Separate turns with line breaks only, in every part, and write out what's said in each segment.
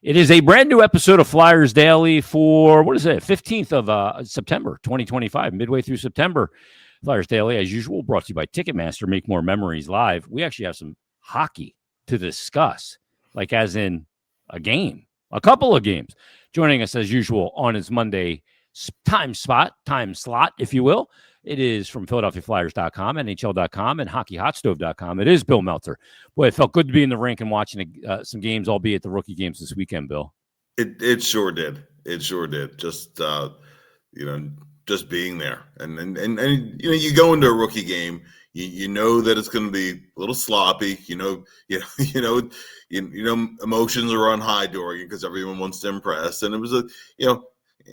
It is a brand new episode of Flyers Daily for, 15th of September, 2025, midway through September. Flyers Daily, as usual, brought to you by Ticketmaster, Make More Memories Live. We actually have some hockey to discuss, like as in a game, a couple of games. Joining us, as usual, on his Monday time slot, if you will. It is from PhiladelphiaFlyers.com, NHL.com, and HockeyHotStove.com. It is Bill Meltzer. Boy, it felt good to be in the rink and watching some games, albeit the rookie games this weekend, Bill.
It sure did. It sure did. Just just being there, and you go into a rookie game, you know that it's going to be a little sloppy. Emotions are on high during it because everyone wants to impress, and it was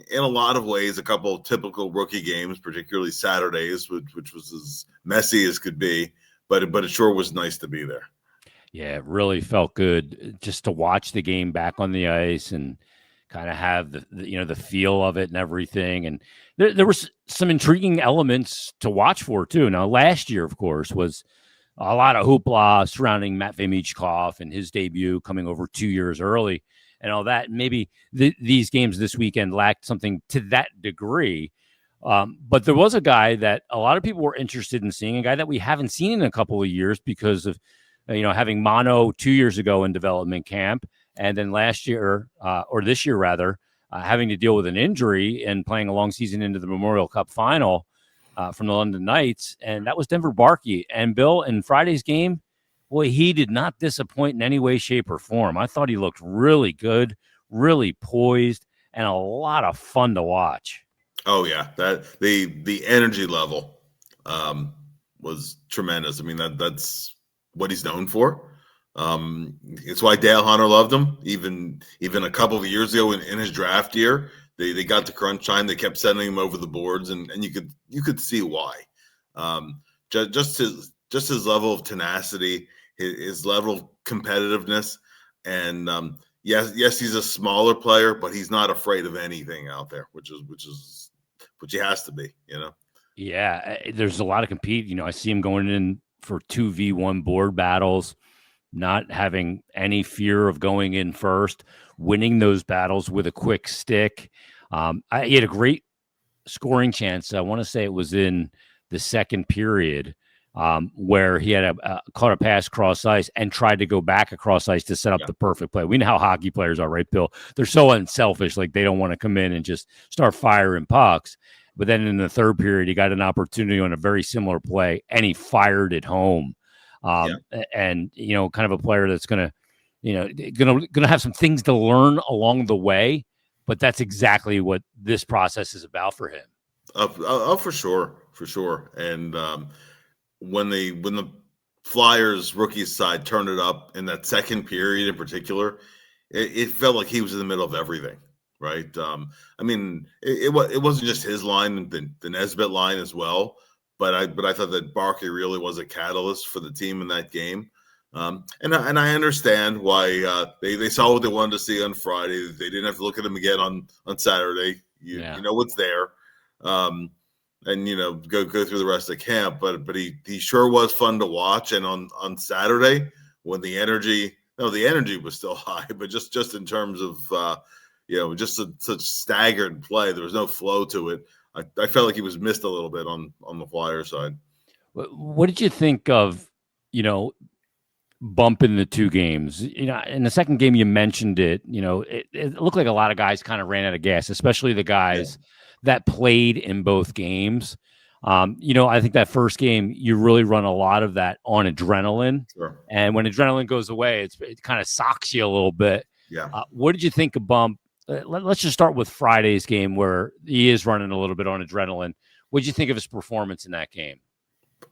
in a lot of ways, a couple of typical rookie games, particularly Saturdays, which was as messy as could be, but it sure was nice to be there.
Yeah, it really felt good just to watch the game back on the ice and kind of have the feel of it and everything. And there was some intriguing elements to watch for too. Now, last year, of course, was a lot of hoopla surrounding Matvei Michkov and his debut coming over 2 years early and all that. Maybe these games this weekend lacked something to that degree. But there was a guy that a lot of people were interested in seeing, a guy that we haven't seen in a couple of years because of, having mono 2 years ago in development camp. And then last year, or this year rather, having to deal with an injury and playing a long season into the Memorial Cup final from the London Knights. And that was Denver Barkey. And Bill, in Friday's game, boy, he did not disappoint in any way, shape, or form. I thought he looked really good, really poised, and a lot of fun to watch.
Oh yeah, that the energy level was tremendous. I mean, that's what he's known for. It's why Dale Hunter loved him. Even a couple of years ago in his draft year, they got to crunch time. They kept sending him over the boards, and you could see why. Just his level of tenacity, his level of competitiveness, and yes, he's a smaller player, but he's not afraid of anything out there, which he has to be.
Yeah, there's a lot of compete. I see him going in for 2v1 board battles, not having any fear of going in first, winning those battles with a quick stick. He had a great scoring chance. I want to say it was in the second period where he had caught a pass cross ice and tried to go back across ice to set up the perfect play. We know how hockey players are, right, Bill? They're so unselfish. Like they don't want to come in and just start firing pucks. But then in the third period, he got an opportunity on a very similar play, and he fired it home. And kind of a player that's gonna have some things to learn along the way. But that's exactly what this process is about for him.
For sure. And when the Flyers rookie side turned it up in that second period in particular, it felt like he was in the middle of everything. Right. I mean, it wasn't just his line, the Nesbitt line as well. But I thought that Barkey really was a catalyst for the team in that game. And I understand why they saw what they wanted to see on Friday. They didn't have to look at him again on Saturday. You know what's there. And go through the rest of camp. But he sure was fun to watch. And on Saturday, when the energy was still high, but just in terms of just such staggered play. There was no flow to it. I felt like he was missed a little bit on the Flyer side.
What did you think of, Bump in the two games? In the second game, you mentioned it. It looked like a lot of guys kind of ran out of gas, especially the guys that played in both games. I think that first game, you really run a lot of that on adrenaline.
Sure.
And when adrenaline goes away, it kind of socks you a little bit.
Yeah.
What did you think of Bump? Let's just start with Friday's game where he is running a little bit on adrenaline. What did you think of his performance in that game?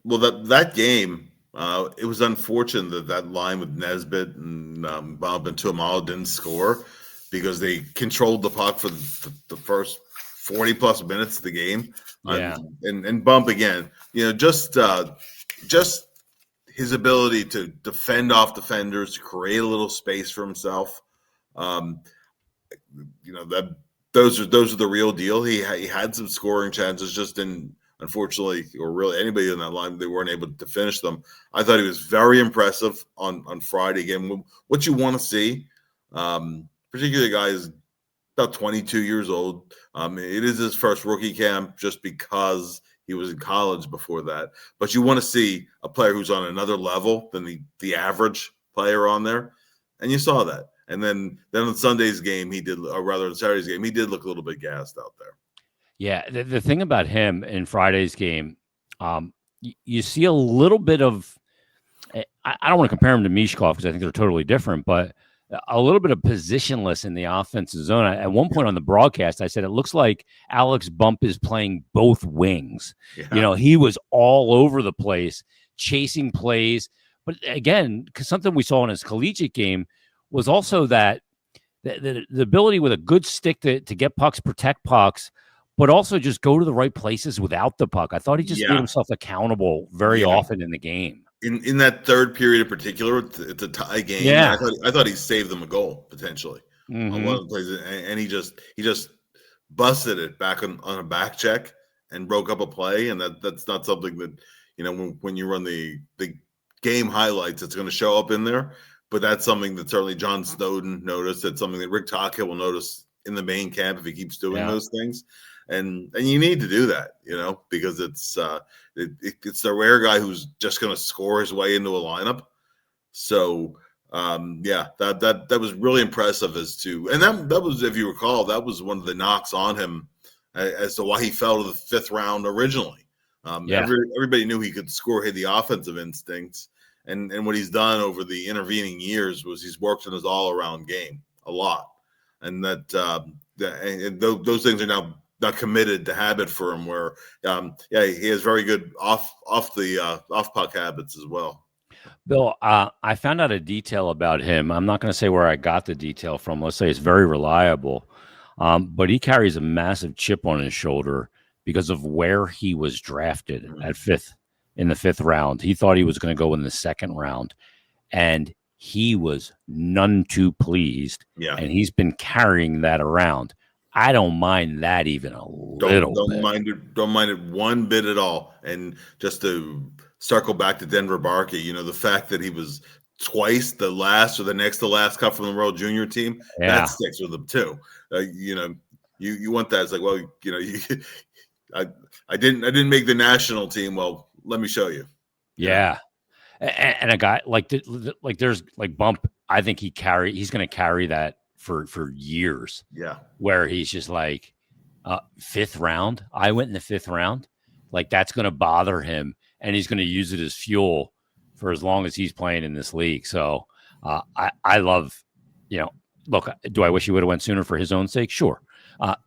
Well, that game, it was unfortunate that line with Nesbitt and Bump and Tuamalo didn't score because they controlled the puck for the first 40-plus minutes of the game.
Yeah.
And Bump, again, just his ability to defend off defenders, to create a little space for himself. Those are the real deal. He had some scoring chances, just didn't, unfortunately, or really anybody in that line, they weren't able to finish them. I thought he was very impressive on Friday. Again, what you want to see particularly a guy who's about 22 years old. It is his first rookie camp just because he was in college before that. But you want to see a player who's on another level than the average player on there, and you saw that. And then on Sunday's game, or rather on Saturday's game, he did look a little bit gassed out there.
Yeah, the thing about him in Friday's game, you see a little bit of. I don't want to compare him to Mishkov because I think they're totally different, but a little bit of positionless in the offensive zone. At one point on the broadcast, I said it looks like Alex Bump is playing both wings.
Yeah.
He was all over the place, chasing plays. But again, because something we saw in his collegiate game was also that the ability with a good stick to get pucks, protect pucks, but also just go to the right places without the puck. I thought he just made himself accouable very often in the game.
In that third period in particular, it's a tie game.
Yeah,
I thought he saved them a goal potentially on one of the plays, and he just busted it back on a back check and broke up a play, and that's not something that when you run the game highlights, it's going to show up in there. But that's something that certainly John Snowden noticed. That's something that Rick Tocchet will notice in the main camp if he keeps doing those things. And you need to do that, because it's the rare guy who's just going to score his way into a lineup. So that was really impressive and that was, if you recall, that was one of the knocks on him as to why he fell to the fifth round originally. Everybody knew he could score, hit the offensive instincts, and what he's done over the intervening years was he's worked on his all around game a lot, and those things are now not committed to habit for him, where he has very good off puck habits as well.
Bill, I found out a detail about him. I'm not going to say where I got the detail from. Let's say it's very reliable, but he carries a massive chip on his shoulder because of where he was drafted in the fifth round. He thought he was going to go in the second round, and he was none too pleased.
Yeah,
and he's been carrying that around. I don't mind that even a little bit.
Don't mind it one bit at all. And just to circle back to Denver Barkey, the fact that he was twice the last or the next to last cut from the World Junior team, that sticks with him too. You want that. It's like, well, I didn't make the national team. Well, let me show you.
Yeah. And a guy there's like Bump, I think he's going to carry that for years.
Yeah.
Where he's just like, fifth round. I went in the fifth round. Like, that's going to bother him, and he's going to use it as fuel for as long as he's playing in this league. So I love, look, do I wish he would have went sooner for his own sake? Sure.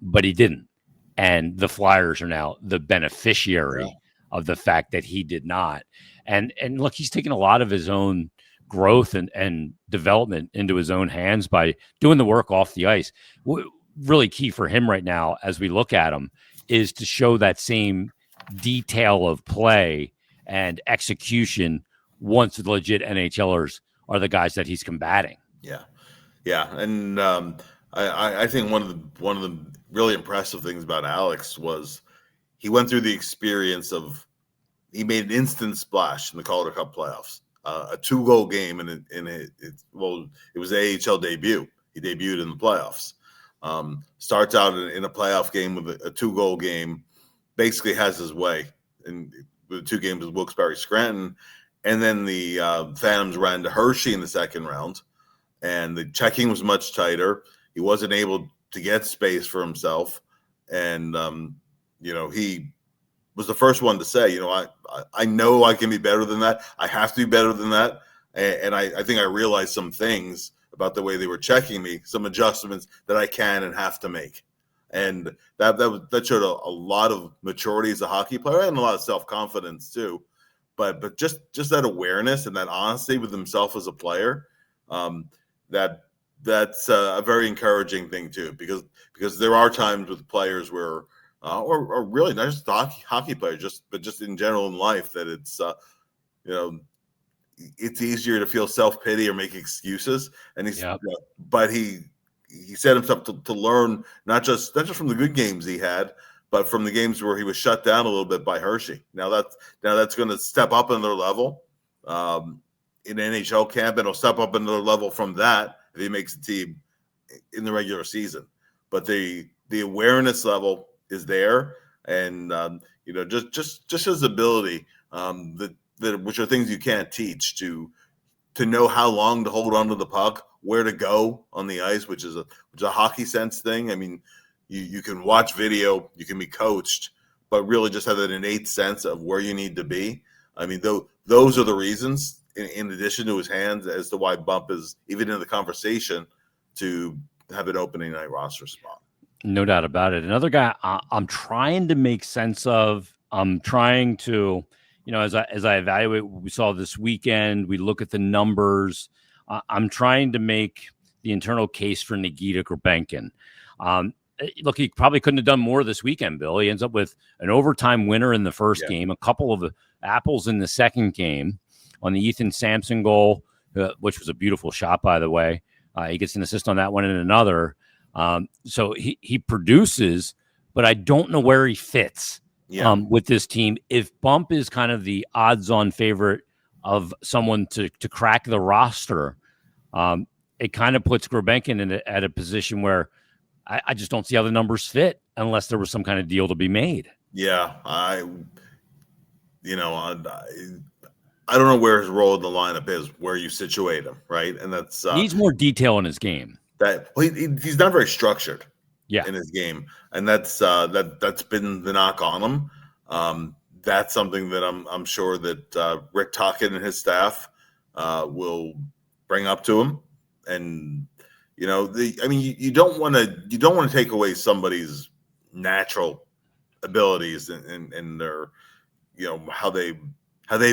But he didn't. And the Flyers are now the beneficiary of the fact that he did not. And look, he's taken a lot of his own growth and development into his own hands by doing the work off the ice. Really key for him right now, as we look at him, is to show that same detail of play and execution once the legit NHLers are the guys that he's combating.
Yeah. And I think one of the really impressive things about Alex was he went through the experience of, he made an instant splash in the Calder Cup playoffs, a 2-goal game, and it was AHL debut. He debuted in the playoffs. Starts out in a playoff game with a 2-goal game, basically has his way in the 2 games with Wilkes-Barre Scranton, and then the Phantoms ran to Hershey in the second round, and the checking was much tighter. He wasn't able to get space for himself, and he was the first one to say, I know I can be better than that. I have to be better than that. And I think I realized some things about the way they were checking me, some adjustments that I can and have to make. And that showed a lot of maturity as a hockey player and a lot of self-confidence too. But just that awareness and that honesty with himself as a player, that's a very encouraging thing too, because there are times with players where or really not just hockey players, but just in general in life, that it's it's easier to feel self-pity or make excuses. And but he set himself to learn not just from the good games he had, but from the games where he was shut down a little bit by Hershey. Now that's going to step up another level in NHL camp, and he'll step up another level from that if he makes the team in the regular season. But the awareness level is there, and just his ability, that which are things you can't teach, to know how long to hold on to the puck, where to go on the ice, which is a hockey sense thing. I mean, you can watch video, you can be coached, but really just have that innate sense of where you need to be. I mean, those are the reasons, in addition to his hands, as to why Bump is even in the conversation to have an opening night roster spot.
No doubt about it. Another guy I'm trying to make sense of. I'm trying to, as I evaluate what we saw this weekend, we look at the numbers. I'm trying to make the internal case for Nikita Gorbenkin. Look, he probably couldn't have done more this weekend, Bill. He ends up with an overtime winner in the first game, a couple of apples in the second game on the Ethan Sampson goal, which was a beautiful shot, by the way. He gets an assist on that one and another. So he produces, but I don't know where he fits with this team. If Bump is kind of the odds-on favorite of someone to crack the roster, it kind of puts Gorbenkin at a position where I just don't see how the numbers fit unless there was some kind of deal to be made.
Yeah, I don't know where his role in the lineup is, where you situate him, right? And that's
needs more detail in his game.
He's not very structured,
in
his game, and that's been the knock on him. That's something that I'm sure that Rick Tocchet and his staff will bring up to him, and you don't want to take away somebody's natural abilities and their how they've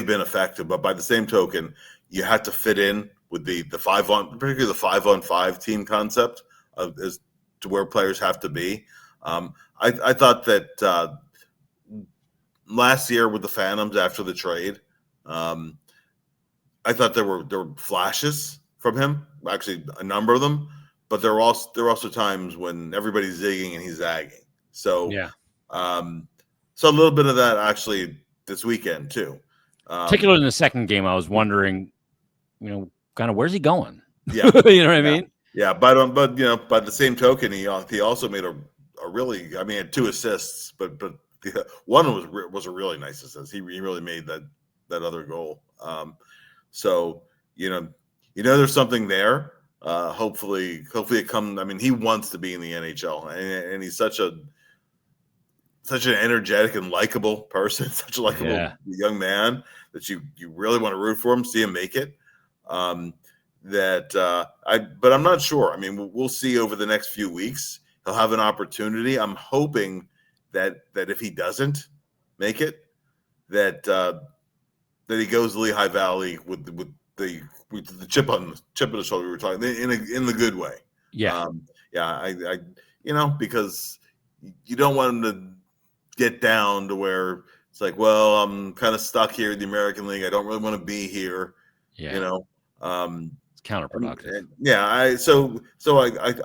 been effective, but by the same token, you have to fit in with particularly the 5-on-5 team concept as to where players have to be. I thought that last year with the Phantoms after the trade, I thought there were flashes from him, actually a number of them, but there were also times when everybody's zigging and he's zagging. So so a little bit of that actually this weekend too.
Particularly in the second game, I was wondering, kind of where's he going?
Yeah,
you know what I mean?
Yeah, but by the same token, he also made a really, had 2 assists, but one was a really nice assist. He really made that other goal. So there's something there. Hopefully it comes. He wants to be in the NHL, and he's such an energetic and likable person, such a likable young man that you really want to root for him, see him make it. But I'm not sure. We'll see over the next few weeks. He'll have an opportunity. I'm hoping that if he doesn't make it, that he goes to Lehigh Valley with the chip on the shoulder we were talking in the good way. Because you don't want him to get down to where it's like, well, I'm kind of stuck here in the American League. I don't really want to be here.
It's counterproductive.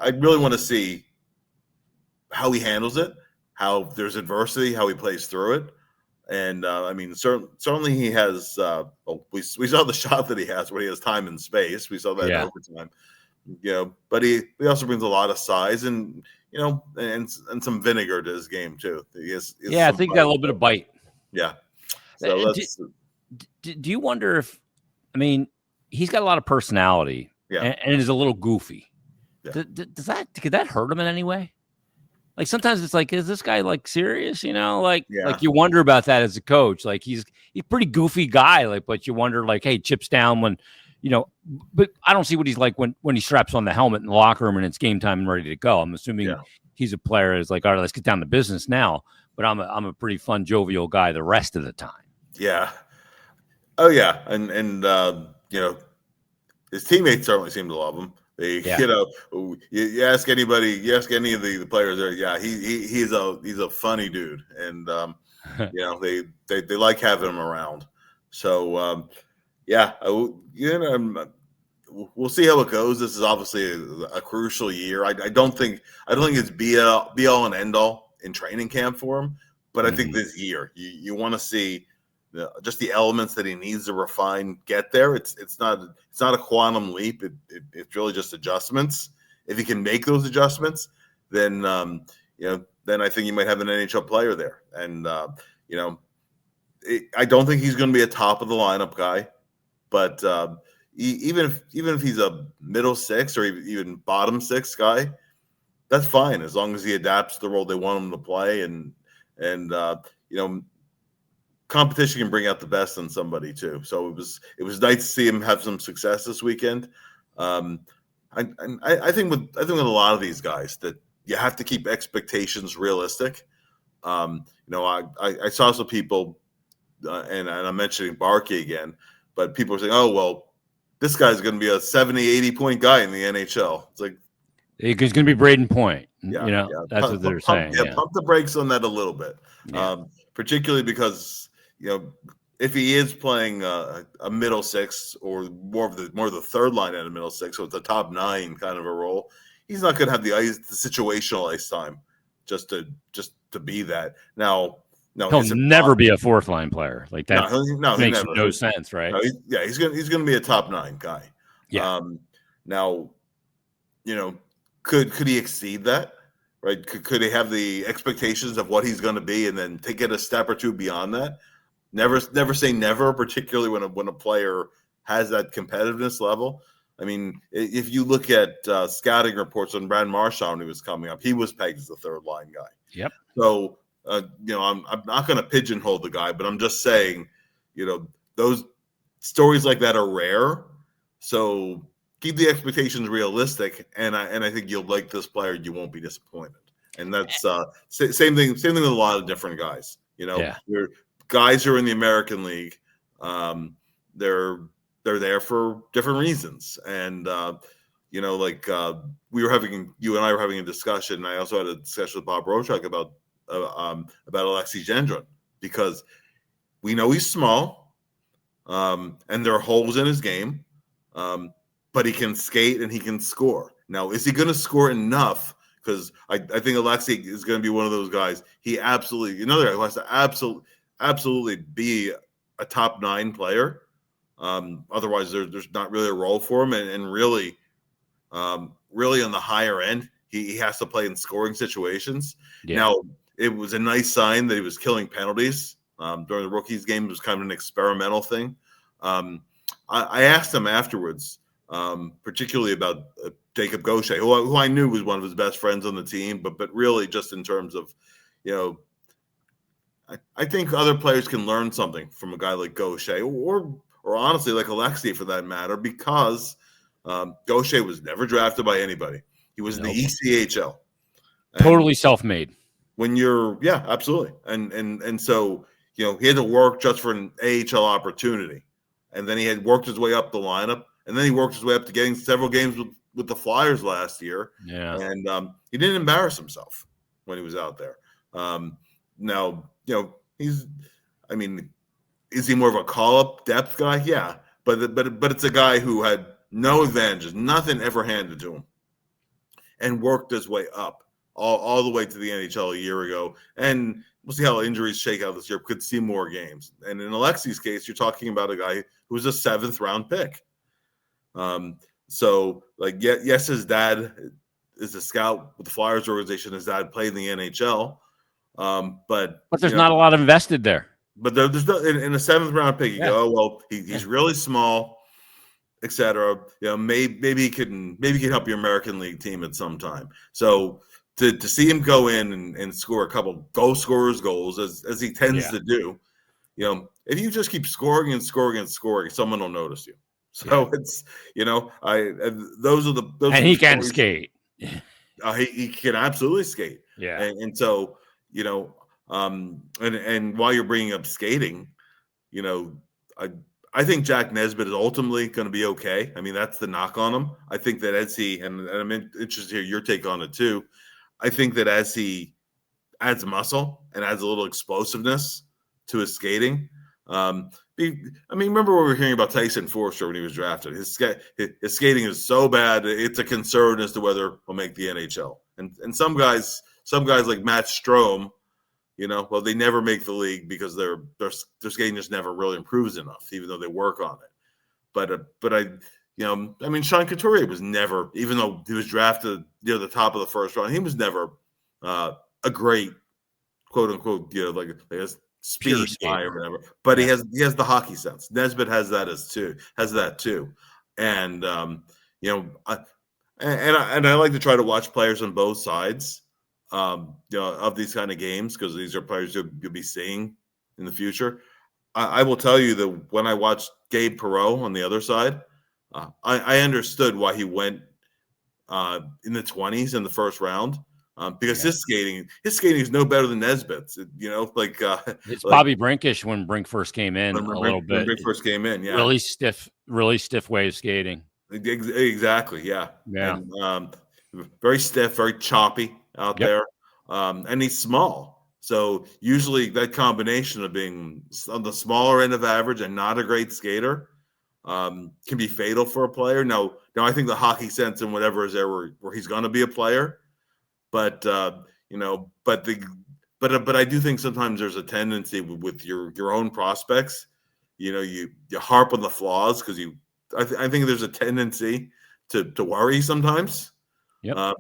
I really want to see how he handles it, how there's adversity, how he plays through it. And certainly he has. We saw the shot that he has where he has time and space. We saw that in overtime. But he also brings a lot of size and some vinegar to his game too.
I think got a little bit of bite.
Yeah. So
do you wonder if he's got a lot of personality and is a little goofy. Yeah. Could that hurt him in any way? Like sometimes it's like, is this guy like serious? Like you wonder about that as a coach. Like he's a pretty goofy guy. But you wonder hey, chips down when, but I don't see what he's like when he straps on the helmet in the locker room and it's game time and ready to go. I'm assuming he's a player who's like, all right, let's get down to business now. But I'm a pretty fun, jovial guy the rest of the time. Yeah.
Oh yeah. And his teammates certainly seem to love him. You ask any of the players there. Yeah, he's a funny dude, and they like having him around. So we'll see how it goes. This is obviously a crucial year. I don't think it's be all and end all in training camp for him, but I think this year you want to see just the elements that he needs to refine, get there. It's not a quantum leap. It's really just adjustments, if he can make those adjustments, then then I think you might have an NHL player there. And I don't think he's going to be a top of the lineup guy, but even if he's a middle six or even bottom six guy, that's fine as long as he adapts to the role they want him to play. And competition can bring out the best in somebody too. So it was nice to see him have some success this weekend. I think with a lot of these guys that you have to keep expectations realistic. I saw some people, and I'm mentioning Barkey again, but people are saying, oh, well, this guy's going to be a 70, 80-point guy in the NHL. It's like,
he's going to be Braden Point.
Yeah,
that's what they're saying.
Pump the brakes on that a little bit, particularly because if he is playing a middle six or more of the third line at a middle six, so it's a top 9 kind of a role, he's not going to have the situational ice time just to be that. Now,
he'll never be a fourth line player like that. Makes
never.
No sense, right?
No, he's going to be a top 9 guy.
Yeah.
Now, could he exceed that? Right? Could he have the expectations of what he's going to be, and then take it a step or two beyond that? Never say never, particularly when a player has that competitiveness level. I mean, if you look at scouting reports on Brad Marchand when he was coming up, he was pegged as the third line guy.
Yep.
So, I'm not going to pigeonhole the guy, but I'm just saying, those stories like that are rare. So keep the expectations realistic, and I think you'll like this player. You won't be disappointed. And that's same thing with a lot of different guys. Your guys who are in the American League, they're there for different reasons. And you and I were having a discussion. And I also had a discussion with Bob Rochuk about Alexei Gendron, because we know he's small, and there are holes in his game, but he can skate and he can score. Now, is he going to score enough? Because I think Alexei is going to be one of those guys. He absolutely, another guy who has to absolutely be a top 9 player. Otherwise, there's not really a role for him, and really on the higher end, he has to play in scoring situations. Yeah. Now, it was a nice sign that he was killing penalties during the rookies game. It was kind of an experimental thing. I asked him afterwards, particularly about Jacob Gaucher, who I knew was one of his best friends on the team, but really just in terms of, I think other players can learn something from a guy like Gaucher, or honestly like Alexei for that matter, because Gaucher was never drafted by anybody. He was in the ECHL.
Totally self-made.
When absolutely. And so, he had to work just for an AHL opportunity. And then he had worked his way up the lineup. And then he worked his way up to getting several games with the Flyers last year. Yeah. And he didn't embarrass himself when he was out there. Now, is he more of a call-up depth guy? Yeah. But it's a guy who had no advantages, nothing ever handed to him, and worked his way up all the way to the NHL a year ago. And we'll see how injuries shake out this year. Could see more games. And in Alexei's case, you're talking about a guy who was a 7th-round pick. So, yes, his dad is a scout with the Flyers organization. His dad played in the NHL. But
there's not a lot invested there.
But there's no, in a 7th-round pick, you go, oh, well, he's really small, etc. Maybe he can help your American League team at some time. So to see him go in and score a couple goal scorers goals as he tends to do, if you just keep scoring and scoring and scoring, someone will notice you. So it's those are the
and he can skate.
He can absolutely skate.
Yeah,
and so and while you're bringing up skating, I think Jack Nesbitt is ultimately going to be okay. I mean, that's the knock on him. I think that as he, and I'm interested to hear your take on it too. I think that as he adds muscle and adds a little explosiveness to his skating. Remember what we were hearing about Tyson Forster when he was drafted? His skating is so bad, it's a concern as to whether he'll make the NHL. And some guys like Matt Strome, they never make the league because their skating just never really improves enough, even though they work on it. But I mean, Sean Couturier was never, even though he was drafted near the top of the first round, he was never a great quote unquote, like a speed guy or whatever. But he has the hockey sense. Nesbitt has that too, and I like to try to watch players on both sides, of these kind of games, because these are players you'll be seeing in the future. I will tell you that when I watched Gabe Perreault on the other side, I understood why he went in the 20s in the first round, because his skating is no better than Nesbitt's.
It's Bobby Brinkish when Brink first came in a little bit.
When Brink first came in, yeah,
really stiff way of skating.
Exactly, yeah. And very stiff, very choppy out there, and he's small. So usually that combination of being on the smaller end of average and not a great skater can be fatal for a player. Now I think the hockey sense and whatever is there where he's going to be a player, but but I do think sometimes there's a tendency with your own prospects, you harp on the flaws because I think there's a tendency to worry sometimes.
Yep.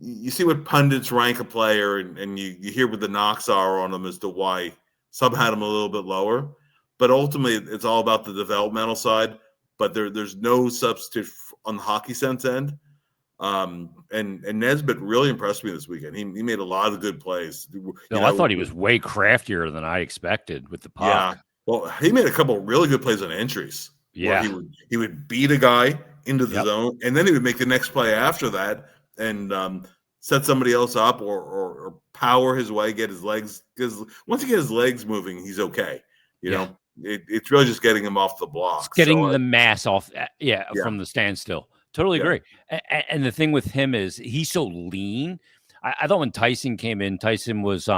You see what pundits rank a player, and you hear what the knocks are on them as to why some had him a little bit lower. But ultimately, it's all about the developmental side. But there's no substitute on the hockey sense end. And Nesbitt really impressed me this weekend. He made a lot of good plays.
I thought he was way craftier than I expected with the puck.
Yeah. Well, he made a couple of really good plays on entries.
Yeah.
He would beat a guy into the zone, and then he would make the next play after that and set somebody else up or power his way, get his legs. Because once you get his legs moving, he's okay. It's really just getting him off the block.
It's getting the mass off, from the standstill. Totally agree. And the thing with him is he's so lean. I thought when Tyson came in, Tyson was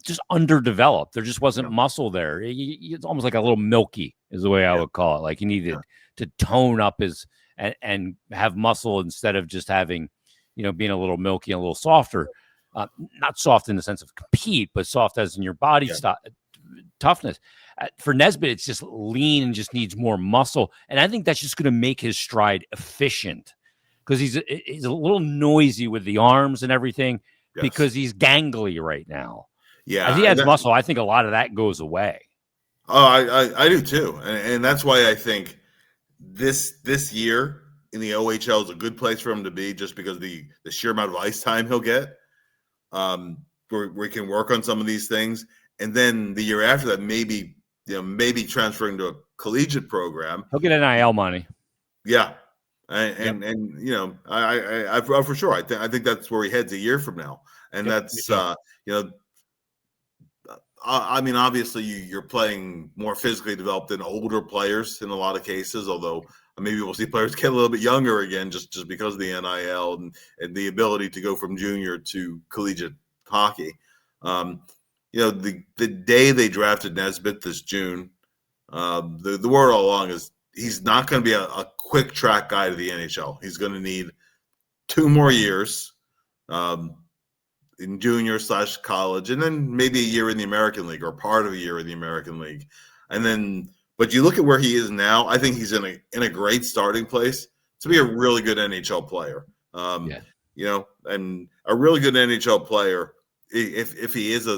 just underdeveloped. There just wasn't muscle there. It's almost like a little milky is the way I would call it. Like he needed to tone up his and have muscle instead of just having, being a little milky and a little softer. Not soft in the sense of compete, but soft as in your body toughness. For Nesbitt, it's just lean and just needs more muscle. And I think that's just going to make his stride efficient because he's a little noisy with the arms and everything because he's gangly right now.
Yeah.
As he has muscle, I think a lot of that goes away.
Oh, I do too. And that's why I think this year in the OHL is a good place for him to be, just because the sheer amount of ice time he'll get, where he can work on some of these things. And then the year after that, maybe transferring to a collegiate program.
He'll get NIL money.
Yeah. I for sure. I think that's where he heads a year from now. And that's, I mean, obviously you're playing more physically developed than older players in a lot of cases, although maybe we'll see players get a little bit younger again, just because of the NIL and the ability to go from junior to collegiate hockey. The day they drafted Nesbitt this June, the word all along is he's not going to be a quick track guy to the NHL. He's going to need 2 more years in junior / college, and then maybe a year in the American League or part of a year in the American League. And then, but you look at where he is now, I think he's in a great starting place to be a really good NHL player. And a really good NHL player, if he is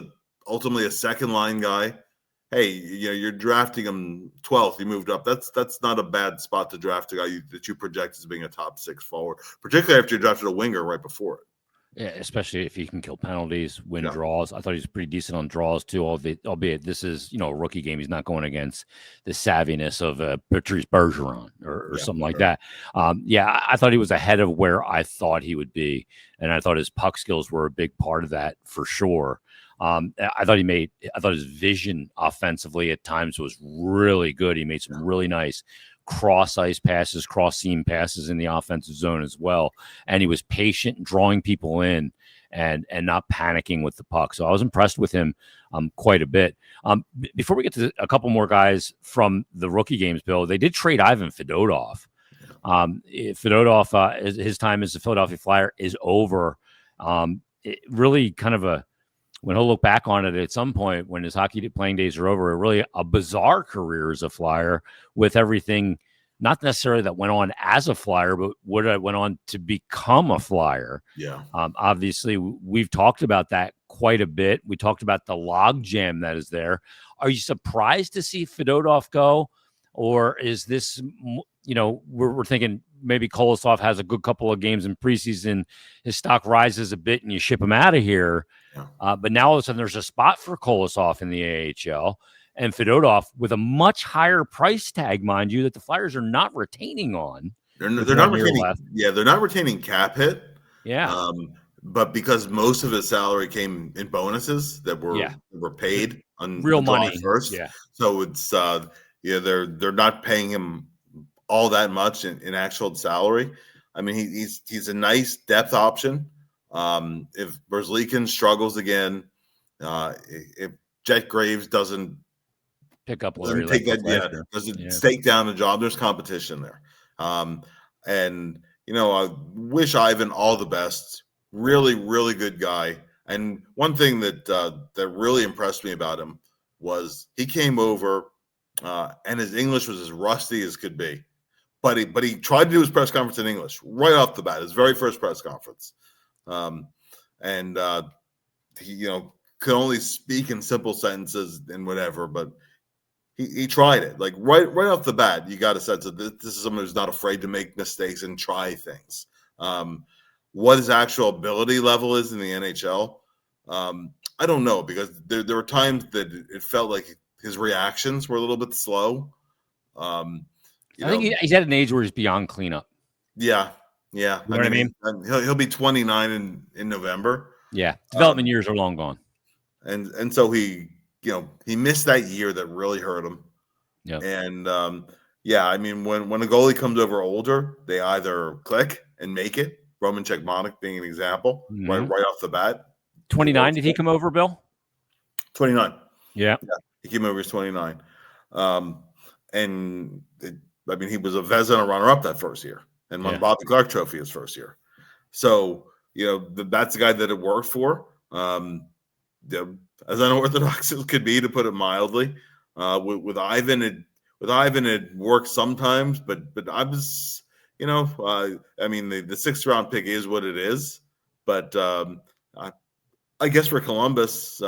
ultimately a second line guy, hey, you're drafting him 12th. You moved up. That's not a bad spot to draft a guy that you project as being a top 6 forward, particularly after you drafted a winger right before it.
Yeah, especially if he can kill penalties, win draws. I thought he was pretty decent on draws too. Albeit this is a rookie game. He's not going against the savviness of Patrice Bergeron or something like that. I thought he was ahead of where I thought he would be, and I thought his puck skills were a big part of that for sure. I thought his vision offensively at times was really good. He made some really nice cross ice passes, cross seam passes in the offensive zone as well. And he was patient, drawing people in and not panicking with the puck. So I was impressed with him quite a bit. Before we get to a couple more guys from the rookie games, Bill, they did trade Ivan Fedotov. Fedotov, his time as a Philadelphia Flyer is over. Really kind of when he'll look back on it at some point when his hockey playing days are over, really a bizarre career as a Flyer with everything, not necessarily that went on as a Flyer, but what went on to become a Flyer.
Yeah.
Obviously, we've talked about that quite a bit. We talked about the logjam that is there. Are you surprised to see Fedotov go? Or is this, we're thinking maybe Kolosov has a good couple of games in preseason, his stock rises a bit and you ship him out of here.
Yeah.
But now all of a sudden there's a spot for Kolosov in the AHL and Fedotov with a much higher price tag, mind you, that the Flyers are not retaining on.
They're not retaining. Yeah, they're not retaining cap hit.
Yeah.
But because most of his salary came in bonuses that were paid on
real money
first.
Yeah.
So it's they're not paying him all that much in actual salary. I mean, he's a nice depth option. If Berzlikin struggles again, if Jet Graves doesn't
pick up
doesn't stake down the job, there's competition there. And I wish Ivan all the best. Really, really good guy. And one thing that really impressed me about him was he came over and his English was as rusty as could be. But he tried to do his press conference in English right off the bat, his very first press conference. He could only speak in simple sentences and whatever, but he tried it. Like right off the bat, you got a sense that this is someone who's not afraid to make mistakes and try things. What his actual ability level is in the NHL, I don't know, because there were times that it felt like his reactions were a little bit slow.
I think he's at an age where he's beyond cleanup.
Yeah.
You know what I mean?
He'll be 29 in November.
Yeah, development years are long gone.
And so he missed that year that really hurt him.
Yeah.
And I mean, when a goalie comes over older, they either click and make it. Roman Czechmanek being an example, right off the bat.
29, did he come over, Bill?
29.
Yeah.
He came over as 29. He was a Vezina and a runner-up that first year, and won the Bobby Clark Trophy his first year. So that's the guy that it worked for. As unorthodox as it could be, to put it mildly. With Ivan, it worked sometimes, but I was, the 6th round pick is what it is. But I guess for Columbus,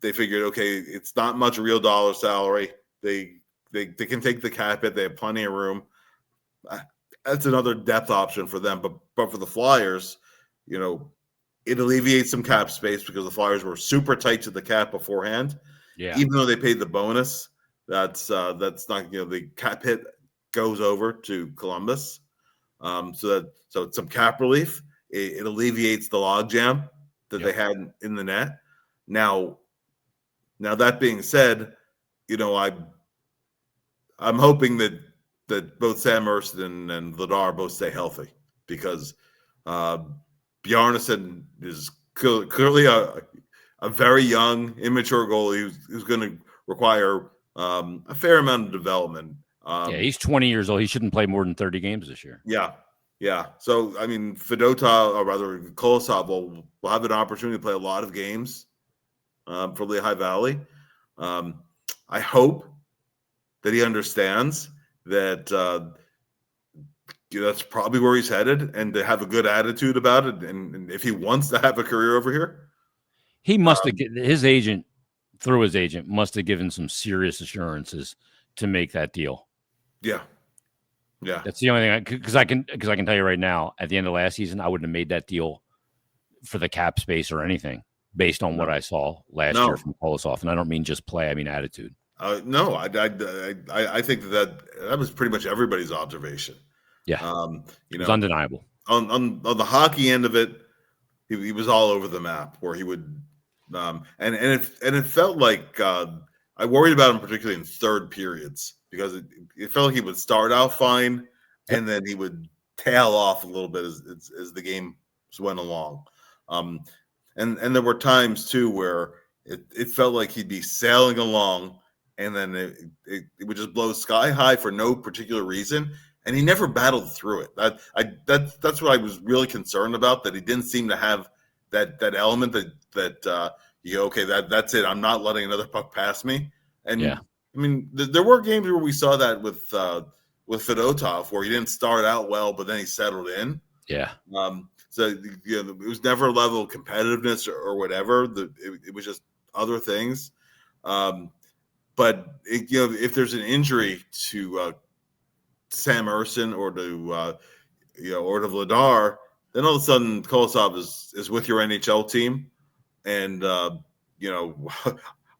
they figured, okay, it's not much real dollar salary. They can take the cap hit. They have plenty of room. That's another depth option for them. But for the Flyers, it alleviates some cap space because the Flyers were super tight to the cap beforehand.
Yeah.
Even though they paid the bonus, that's not, the cap hit goes over to Columbus. So it's some cap relief. It alleviates the logjam that they had in the net. Now that being said, I'm hoping that both Sam Erston and Vladar both stay healthy, because Bjarnason is clearly a very young, immature goalie who's going to require a fair amount of development.
He's 20 years old. He shouldn't play more than 30 games this year.
Yeah. So, I mean, Fedotov, or rather Kolosov, will have an opportunity to play a lot of games for Lehigh Valley. I hope that he understands that that's probably where he's headed, and to have a good attitude about it. And if he wants to have a career over here,
he must have his agent must have given some serious assurances to make that deal.
Yeah.
That's the only thing because I can tell you right now, at the end of last season, I wouldn't have made that deal for the cap space or anything based on what I saw last year from Kolosov. And I don't mean just play; I mean attitude.
No, I think that was pretty much everybody's observation.
Yeah, it was undeniable.
On the hockey end of it, he was all over the map. Where he would, and it felt like I worried about him particularly in third periods, because it felt like he would start out fine, and then he would tail off a little bit as the game went along. And there were times too where it felt like he'd be sailing along, and then it would just blow sky high for no particular reason, and he never battled through it. That's what I was really concerned about, that he didn't seem to have that element that you go, okay, that's it. I'm not letting another puck pass me. And
Yeah.
I mean, there were games where we saw that with Fedotov, where he didn't start out well, but then he settled in.
Yeah.
So it was never a level of competitiveness or whatever. It was just other things. But if there's an injury to Sam Ersson or to or to Vladar, then all of a sudden Kolosov is with your NHL team, and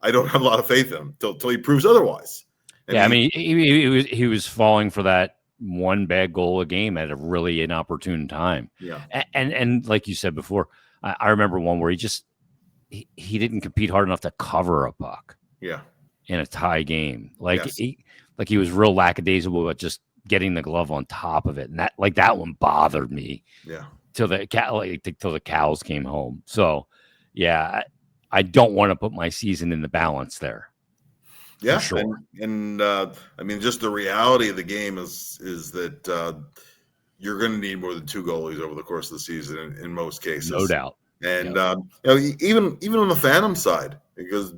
I don't have a lot of faith in him till he proves otherwise.
I mean, he was falling for that one bad goal a game at a really inopportune time.
Yeah,
and like you said before, I remember one where he didn't compete hard enough to cover a puck.
Yeah,
in a tie game,
yes.
he was real lackadaisical about just getting the glove on top of it, and that one bothered me.
Yeah,
till the cows came home. So, yeah, I don't want to put my season in the balance there.
Yeah,
sure.
And I mean, just the reality of the game is that you're going to need more than two goalies over the course of the season in most cases,
no doubt.
And even on the Phantom side, because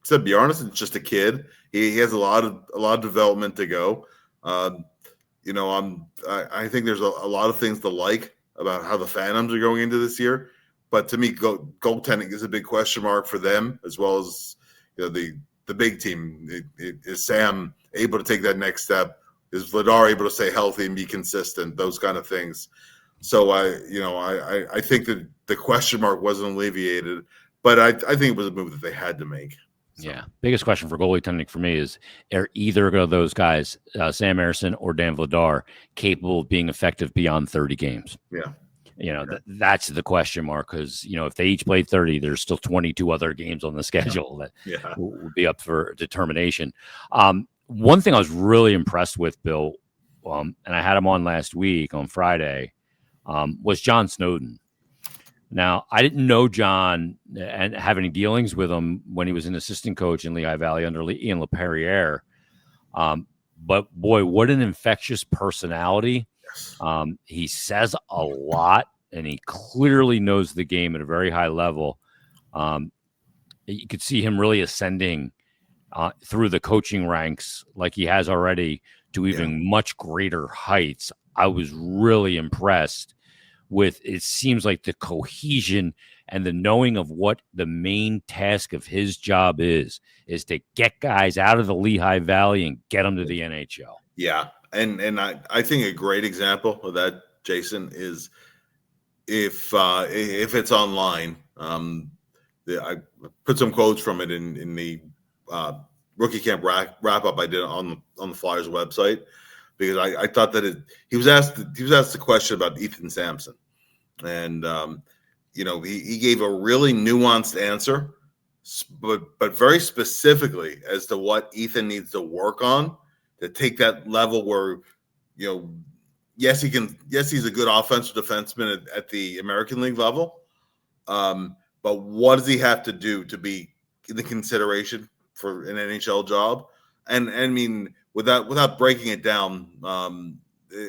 except Bjarnason, it's just a kid. He has a lot of development to go. I think there's a lot of things to like about how the Phantoms are going into this year, but to me, goaltending is a big question mark for them, as well as the big team. Is Sam able to take that next step? Is Vladar able to stay healthy and be consistent? Those kind of things. So I think that the question mark wasn't alleviated, but I think it was a move that they had to make.
So. Yeah. Biggest question for goalie tending for me is, are either of those guys, Sam Ersson or Dan Vladar, capable of being effective beyond 30 games?
Yeah.
That's the question mark, because, if they each played 30, there's still 22 other games on the schedule that will be up for determination. One thing I was really impressed with, Bill, and I had him on last week on Friday, was John Snowden. Now, I didn't know John and have any dealings with him when he was an assistant coach in Lehigh Valley under Ian LaPerriere. But boy, what an infectious personality. He says a lot, and he clearly knows the game at a very high level. You could see him really ascending through the coaching ranks like he has already to even much greater heights. I was really impressed with, it seems like, the cohesion and the knowing of what the main task of his job is to get guys out of the Lehigh Valley and get them to the NHL.
Yeah. And I think a great example of that, Jason, is if it's online, I put some quotes from it in the rookie camp wrap up I did on the Flyers website, because I thought that he was asked the question about Ethan Sampson, and he gave a really nuanced answer, but very specifically as to what Ethan needs to work on to take that level where, yes, he's a good offensive defenseman at the American League level, but what does he have to do to be in the consideration for an NHL job? And I mean, without breaking it down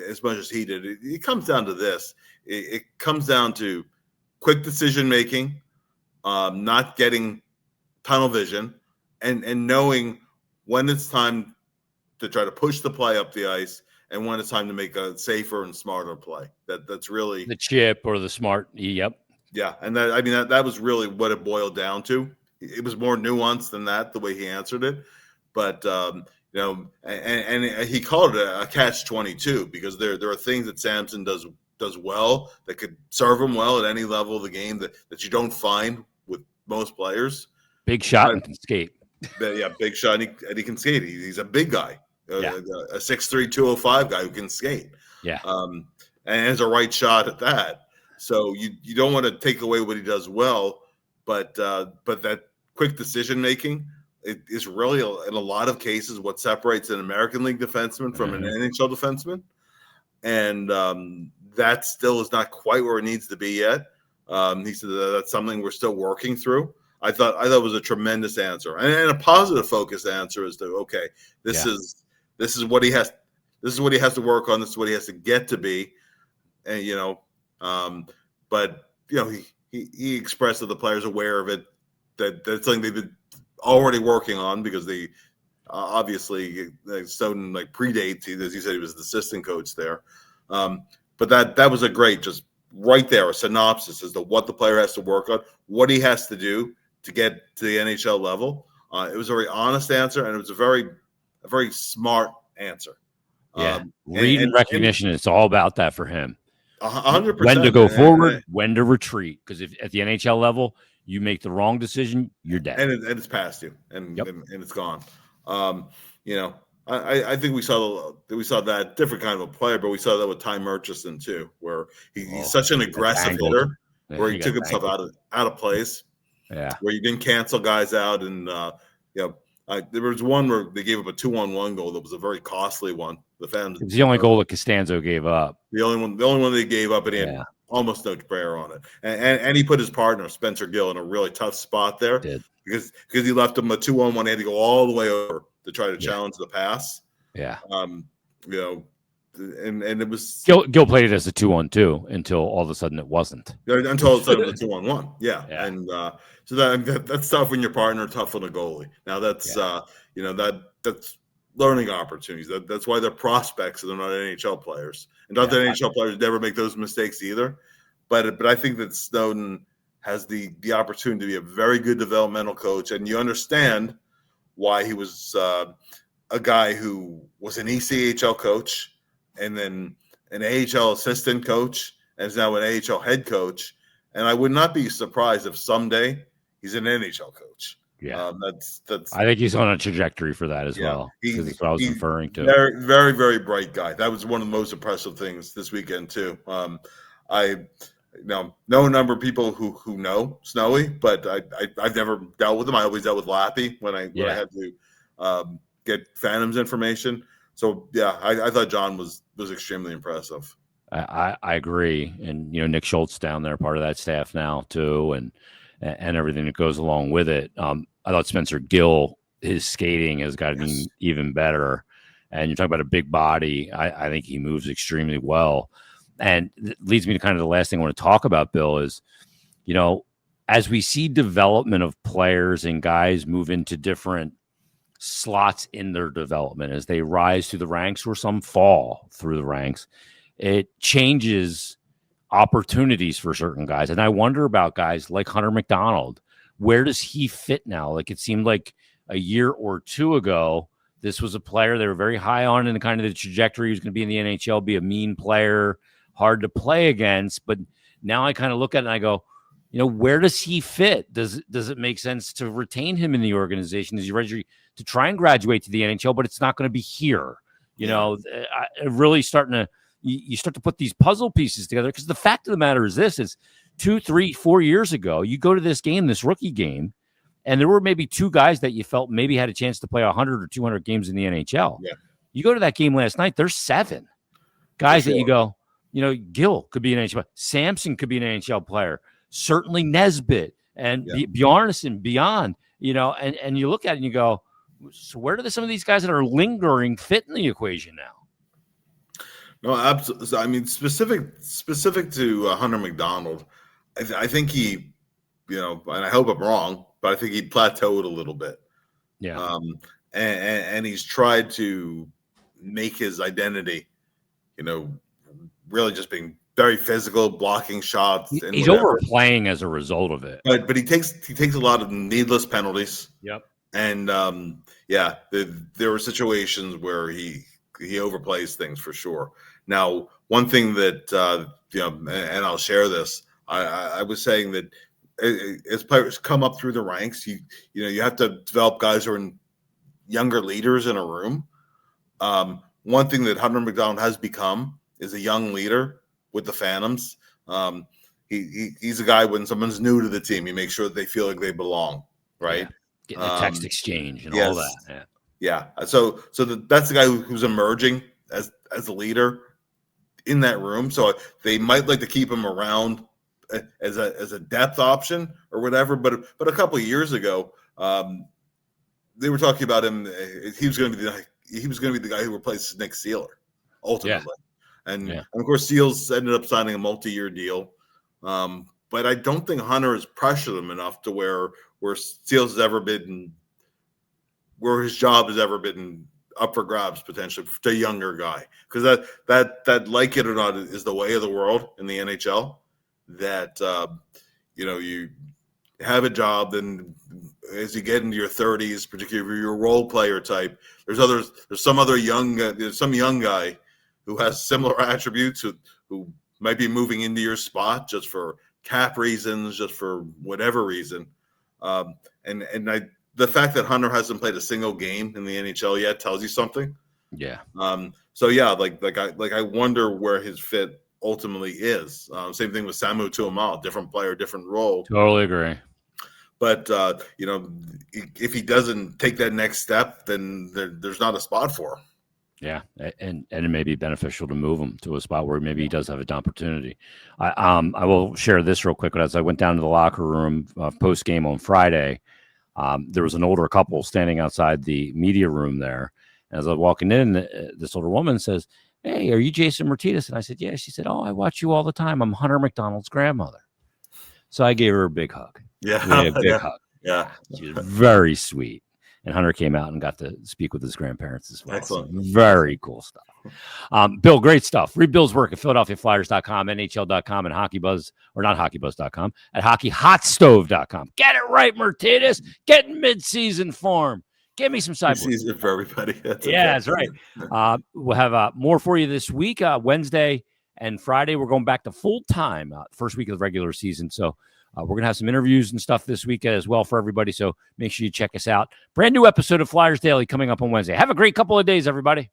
as much as he did, it comes down to this. It comes down to quick decision making, not getting tunnel vision, and knowing when it's time to try to push the play up the ice and when it's time to make a safer and smarter play. That's really
the chip or the smart. Yep.
Yeah, and that was really what it boiled down to. It was more nuanced than that, the way he answered it, but and he called it a catch-22, because there are things that Sampson does well that could serve him well at any level of the game that you don't find with most players.
Big shot and can skate.
Yeah, big shot and he can skate. He's a big guy, a 6'3", 205 guy who can skate.
Yeah,
and has a right shot at that. So you don't want to take away what he does well, but that quick decision making is really in a lot of cases what separates an American League defenseman from an NHL defenseman, and that still is not quite where it needs to be yet. He said that's something we're still working through. I thought it was a tremendous answer and a positive focused answer as to, okay, this is what he has. This is what he has to work on. This is what he has to get to be, and but he he expressed that the players are aware of it, that's something they've been already working on because they obviously Snowden predates. As you said, he was the assistant coach there. But that was a great, just right there, a synopsis as to what the player has to work on, what he has to do to get to the NHL level. It was a very honest answer, and it was a very smart answer.
Yeah, read and recognition. It's all about that for him.
100%.
When to go forward, when to retreat. Because if at the NHL level you make the wrong decision, you're dead,
and it's past you, and it's gone. I think we saw that different kind of a player, but we saw that with Ty Murchison too, where he's such an aggressive hitter, where he took himself out of place.
Yeah,
where you didn't cancel guys out, and there was one where they gave up a 2-on-1 goal that was a very costly one. The fans.
It's the only goal that Costanzo gave up.
The only one they gave up, and he had almost no prayer on it. And he put his partner Spencer Gill in a really tough spot there because he left him a 2-on-1. He had to go all the way over to try to challenge the pass.
Yeah.
And it was
Gill played it as a 2-on-2 until all of a sudden it wasn't.
Until all of a sudden it was a 2-on-1. Yeah. And so that's tough when your partner tough on a goalie. Now that's that's learning opportunities. That's why they're prospects and they're not NHL players. And not that NHL players never make those mistakes either. But I think that Snowden has the opportunity to be a very good developmental coach, and you understand why he was a guy who was an ECHL coach and then an AHL assistant coach and is now an AHL head coach. And I would not be surprised if someday he's an NHL coach.
Yeah,
that's.
I think he's on a trajectory for that as well. That's what I was referring to.
Very, very, very bright guy. That was one of the most impressive things this weekend too. I know a number of people who know Snowy, but I've never dealt with him. I always dealt with Lappy when I had to get Phantom's information. So I thought John was extremely impressive.
I agree, and Nick Schultz down there, part of that staff now too, and everything that goes along with it. I thought Spencer Gill, his skating has gotten even better, and you're talking about a big body. I think he moves extremely well. And it leads me to kind of the last thing I want to talk about, Bill, is, as we see development of players and guys move into different slots in their development, as they rise through the ranks or some fall through the ranks, it changes opportunities for certain guys. And I wonder about guys like Hunter McDonald. Where does he fit now? Like, it seemed like a year or two ago, this was a player they were very high on in kind of the trajectory. He was going to be in the NHL, be a mean player, hard to play against. But now I kind of look at it and I go, where does he fit? Does it make sense to retain him in the organization? Is he ready to try and graduate to the NHL? But it's not going to be here. Really starting to, you start to put these puzzle pieces together, because the fact of the matter is this: is 2, 3, 4 years ago, you go to this game, this rookie game, and there were maybe 2 guys that you felt maybe had a chance to play 100 or 200 games in the NHL. Yeah. You go to that game last night, there's 7 guys that you go, Gill could be an NHL player. Samson could be an NHL player. Certainly Nesbitt and Bjarnason beyond, and you look at it and you go, so where do some of these guys that are lingering fit in the equation now?
No, absolutely. I mean, specific to Hunter McDonald, I think he, and I hope I'm wrong, but I think he plateaued a little bit.
Yeah.
And he's tried to make his identity, really just being very physical, blocking shots.
He's overplaying as a result of it.
But he takes a lot of needless penalties.
Yep.
And there were situations where he overplays things for sure. Now, one thing that and I'll share this. I was saying that as players come up through the ranks, you have to develop guys who are younger leaders in a room. One thing that Hunter McDonald has become is a young leader with the Phantoms. He's a guy, when someone's new to the team, he makes sure that they feel like they belong, right?
Getting a text exchange and all that.
Yeah. So that's the guy who's emerging as a leader in that room. So they might like to keep him around as a depth option or whatever. But a couple of years ago, they were talking about him. He was going to be the guy who replaces Nick Sealer ultimately. And of course, Seals ended up signing a multi-year deal.
but I don't think Hunter has pressured him enough to where Steele has ever been, where his job has ever been up for grabs potentially to a younger guy. Because that like it or not is the way of the world in the NHL. That you have a job, then as you get into your 30s, particularly if you're a role player type, there's some young guy who has similar attributes who might be moving into your spot just for cap reasons, just for whatever reason. The fact that Hunter hasn't played a single game in the NHL yet tells you something.
Yeah.
So yeah, I wonder where his fit ultimately is. Same thing with Samu Tuomal, different player, different role.
Totally agree.
But if he doesn't take that next step, then there's not a spot for him.
Yeah, and it may be beneficial to move him to a spot where maybe he does have an opportunity. I will share this real quick. But as I went down to the locker room post game on Friday, there was an older couple standing outside the media room there. And as I was walking in, this older woman says, "Hey, are you Jason Myrtetus?" And I said, "Yeah." She said, "Oh, I watch you all the time. I'm Hunter McDonald's grandmother." So I gave her a big hug.
Yeah,
a big hug.
Yeah,
she was very sweet. And Hunter came out and got to speak with his grandparents as well.
Excellent.
So very cool stuff. Bill, great stuff. Read Bill's work at PhiladelphiaFlyers.com, NHL.com, and not HockeyBuzz.com, at HockeyHotStove.com. Get it right, Myrtetus. Get in mid-season form. Give me some sideboards.
Season for everybody.
That's right. We'll have more for you this week. Wednesday and Friday, we're going back to full-time, first week of the regular season. So we're going to have some interviews and stuff this week as well for everybody. So make sure you check us out. Brand new episode of Flyers Daily coming up on Wednesday. Have a great couple of days, everybody.